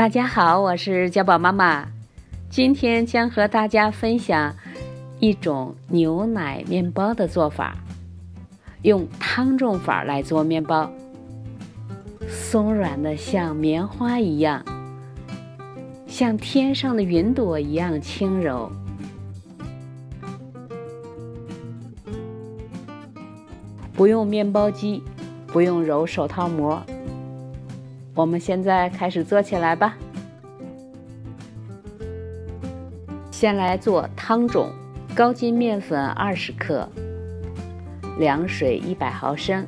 大家好，我是家宝妈妈。今天将和大家分享一种牛奶面包的做法，用汤种法来做面包，松软的像棉花一样，像天上的云朵一样轻柔。不用面包机，不用揉手套膜。我们现在开始做起来吧。先来做汤种，高筋面粉20克，凉水100毫升，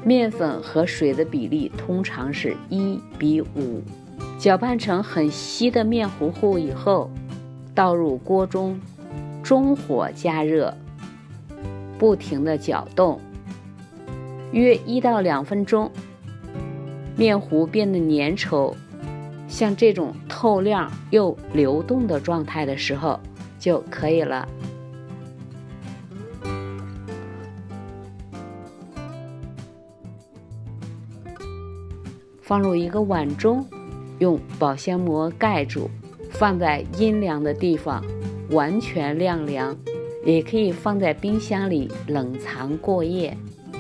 面粉和水的比例通常是1:5。搅拌成很稀的面糊糊以后，倒入锅中，中火加热，不停地搅动，约1到2分钟。面糊变得粘稠，像这种透亮又流动的状态的时候就可以了。放入一个碗中，用保鲜膜盖住，放在阴凉的地方，完全晾凉，也可以放在冰箱里冷藏过夜。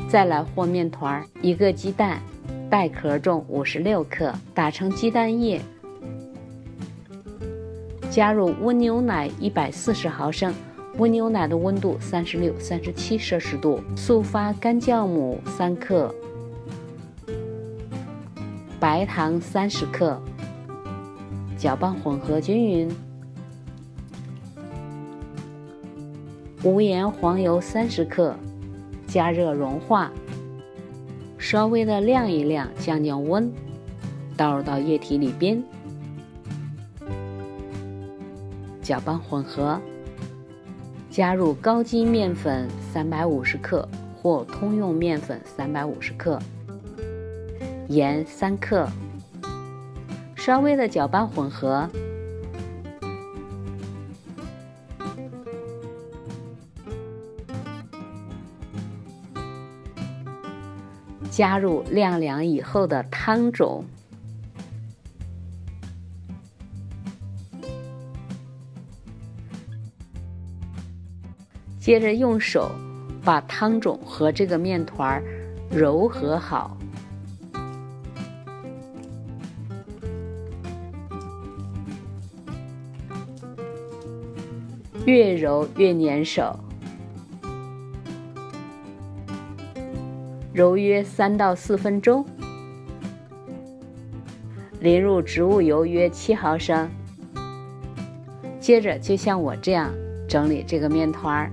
再来和面团，1个鸡蛋，带壳重56克，打成鸡蛋液，加入温牛奶140毫升，温牛奶的温度36、37摄氏度，速发干酵母3克，白糖30克，搅拌混合均匀，无盐黄油30克，加热融化。稍微的晾一晾，降降温，倒入到液体里边，搅拌混合，加入高筋面粉350克或通用面粉350克，盐3克，稍微的搅拌混合，加入晾凉以后的汤种，接着用手把汤种和这个面团揉合好，越揉越粘手。揉约3到4分钟，淋入植物油约7毫升。接着就像我这样整理这个面团，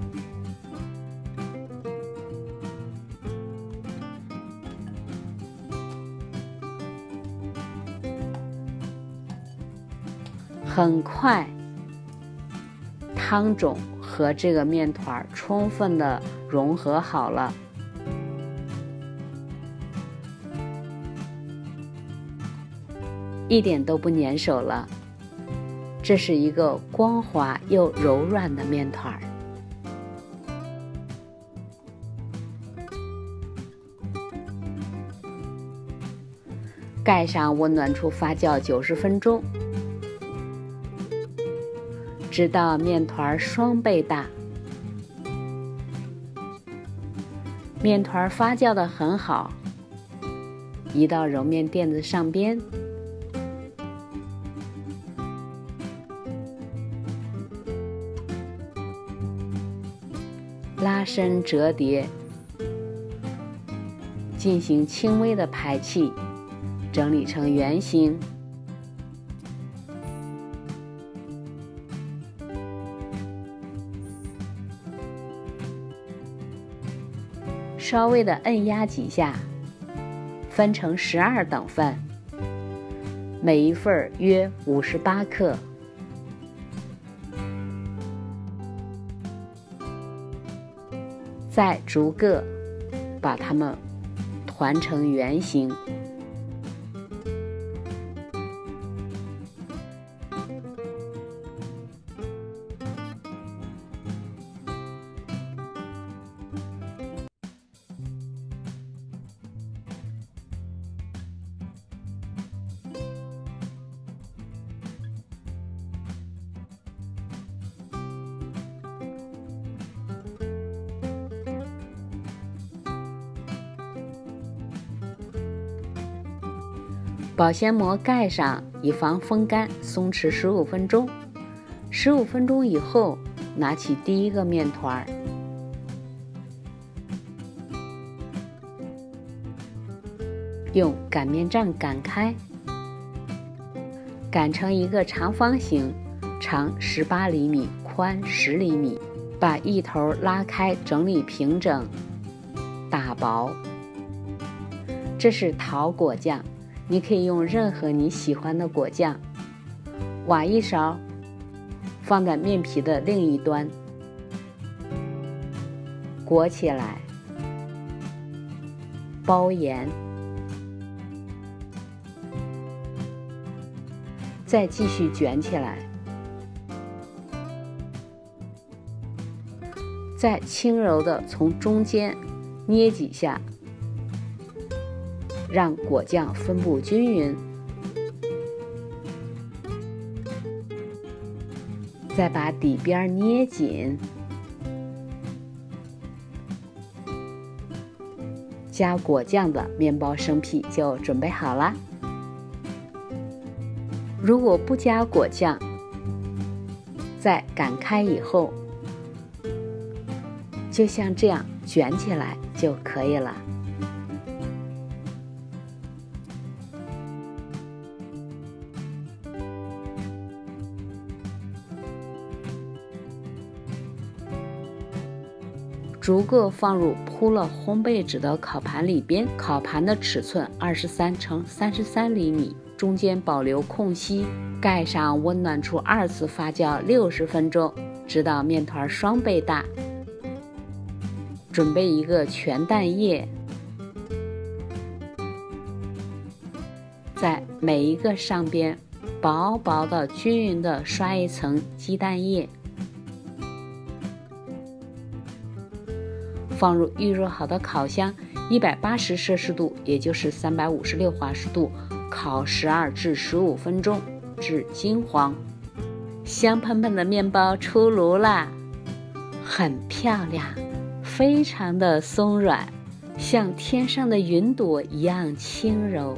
很快，汤种和这个面团充分的融合好了。一点都不粘手了，这是一个光滑又柔软的面团。盖上温暖处发酵90分钟，直到面团双倍大。面团发酵得很好，移到揉面垫子上边，拉伸折叠，进行轻微的排气，整理成圆形。稍微的按压几下，分成12等份，每一份约58克。再逐个把它们团成圆形。保鲜膜盖上，以防风干，松弛15分钟。15分钟以后，拿起第一个面团，用擀面杖擀开，擀成一个长方形，长18厘米，宽10厘米。把一头拉开，整理平整，打薄。这是桃果酱，你可以用任何你喜欢的果酱。挖一勺，放在面皮的另一端，裹起来，包盐，再继续卷起来。再轻柔地从中间捏几下，让果酱分布均匀。再把底边捏紧，加果酱的面包生坯就准备好了。如果不加果酱，在擀开以后，就像这样卷起来就可以了。逐个放入铺了烘焙纸的烤盘里边，烤盘的尺寸23乘33厘米，中间保留空隙，盖上温暖处2次发酵60分钟，直到面团双倍大。准备一个全蛋液，在每一个上边薄薄的均匀的刷一层鸡蛋液，放入预热好的烤箱，180摄氏度，也就是356华氏度，烤12至15分钟，至金黄。香喷喷的面包出炉啦，很漂亮，非常的松软，像天上的云朵一样轻柔，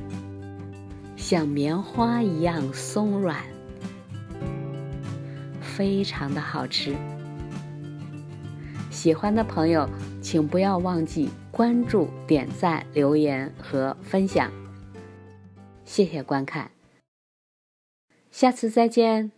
像棉花一样松软，非常的好吃。喜欢的朋友，请不要忘记关注、点赞、留言和分享。谢谢观看，下次再见。